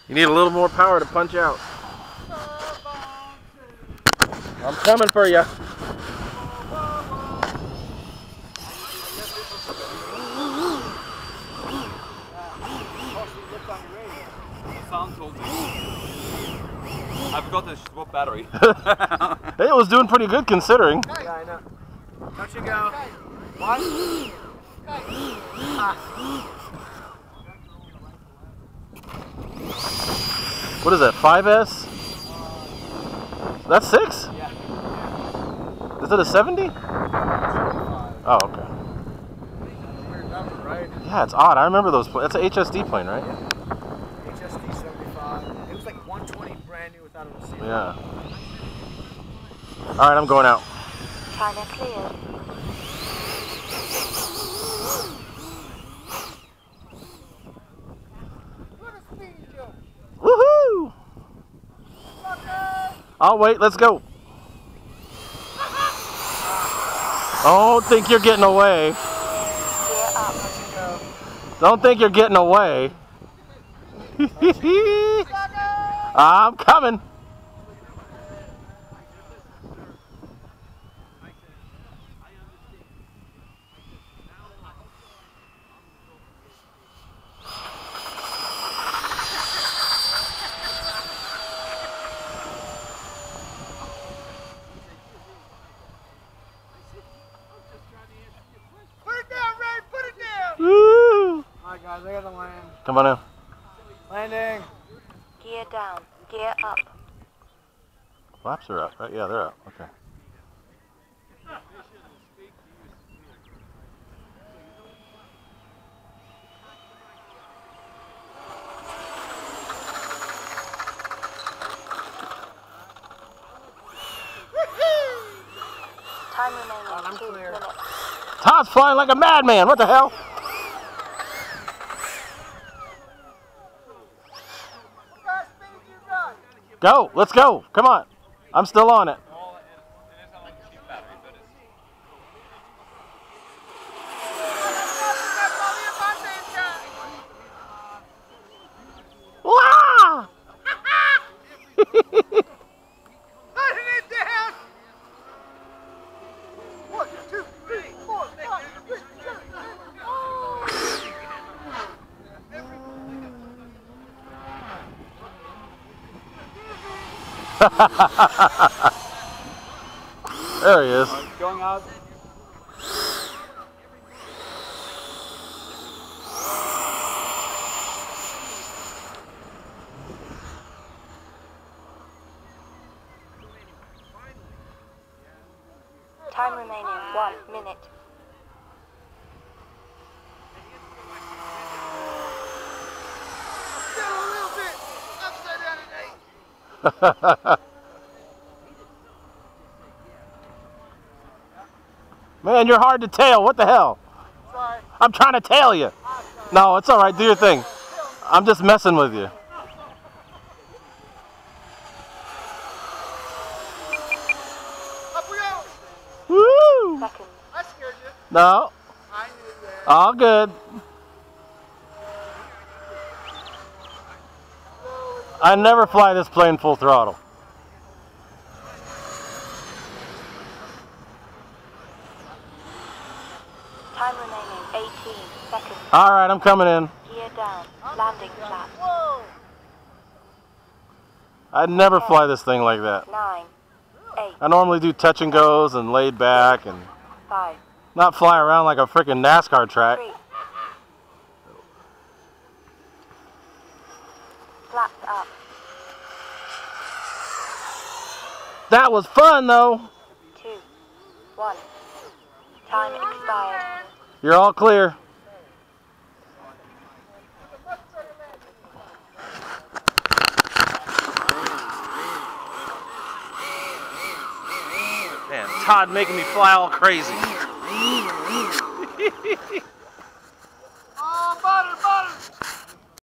You need a little more power to punch out. I'm coming for you. I forgot to swap battery. It was doing pretty good considering. Yeah, I know. Touch and go. One. What is that, 5S? That's 6? Yeah. Is it a 70? Oh, okay. Weird number, right? Yeah, it's odd. I remember those planes. That's an HSD plane, right? Yeah. HSD 75. It was like 120 brand new without a receiver. Yeah. Alright, I'm going out. China cleared. Woohoo! I'll wait, let's go. Don't think you're getting away. Don't think you're getting away. I'm coming. Woo! Alright guys, I gotta land. Come on in. Landing. Gear down. Gear up. Flaps are up, right? Yeah, they're up. Okay. Time remaining I'm 2 clear. minutes. Todd's flying like a madman. What the hell? Go. Let's go. Come on. I'm still on it. Wow! There he is. Going out. Time remaining 1 minute. Still a little bit upside down today. Man, you're hard to tail. What the hell? Sorry. I'm trying to tail you. No, it's all right. Do your thing. I'm just messing with you. Up we go. Woo! Seconds. I scared you. No, I knew that. all good. I never fly this plane full throttle. Time remaining 18 seconds. All right, I'm coming in. Gear down. Landing flat. Whoa. I'd never fly this thing like that. 9, 8, I normally do touch and goes and laid back and 5, not fly around like a freaking NASCAR track. 3. Flaps up. That was fun though. 2, 1. Time expired. You're all clear. Man, Todd making me fly all crazy.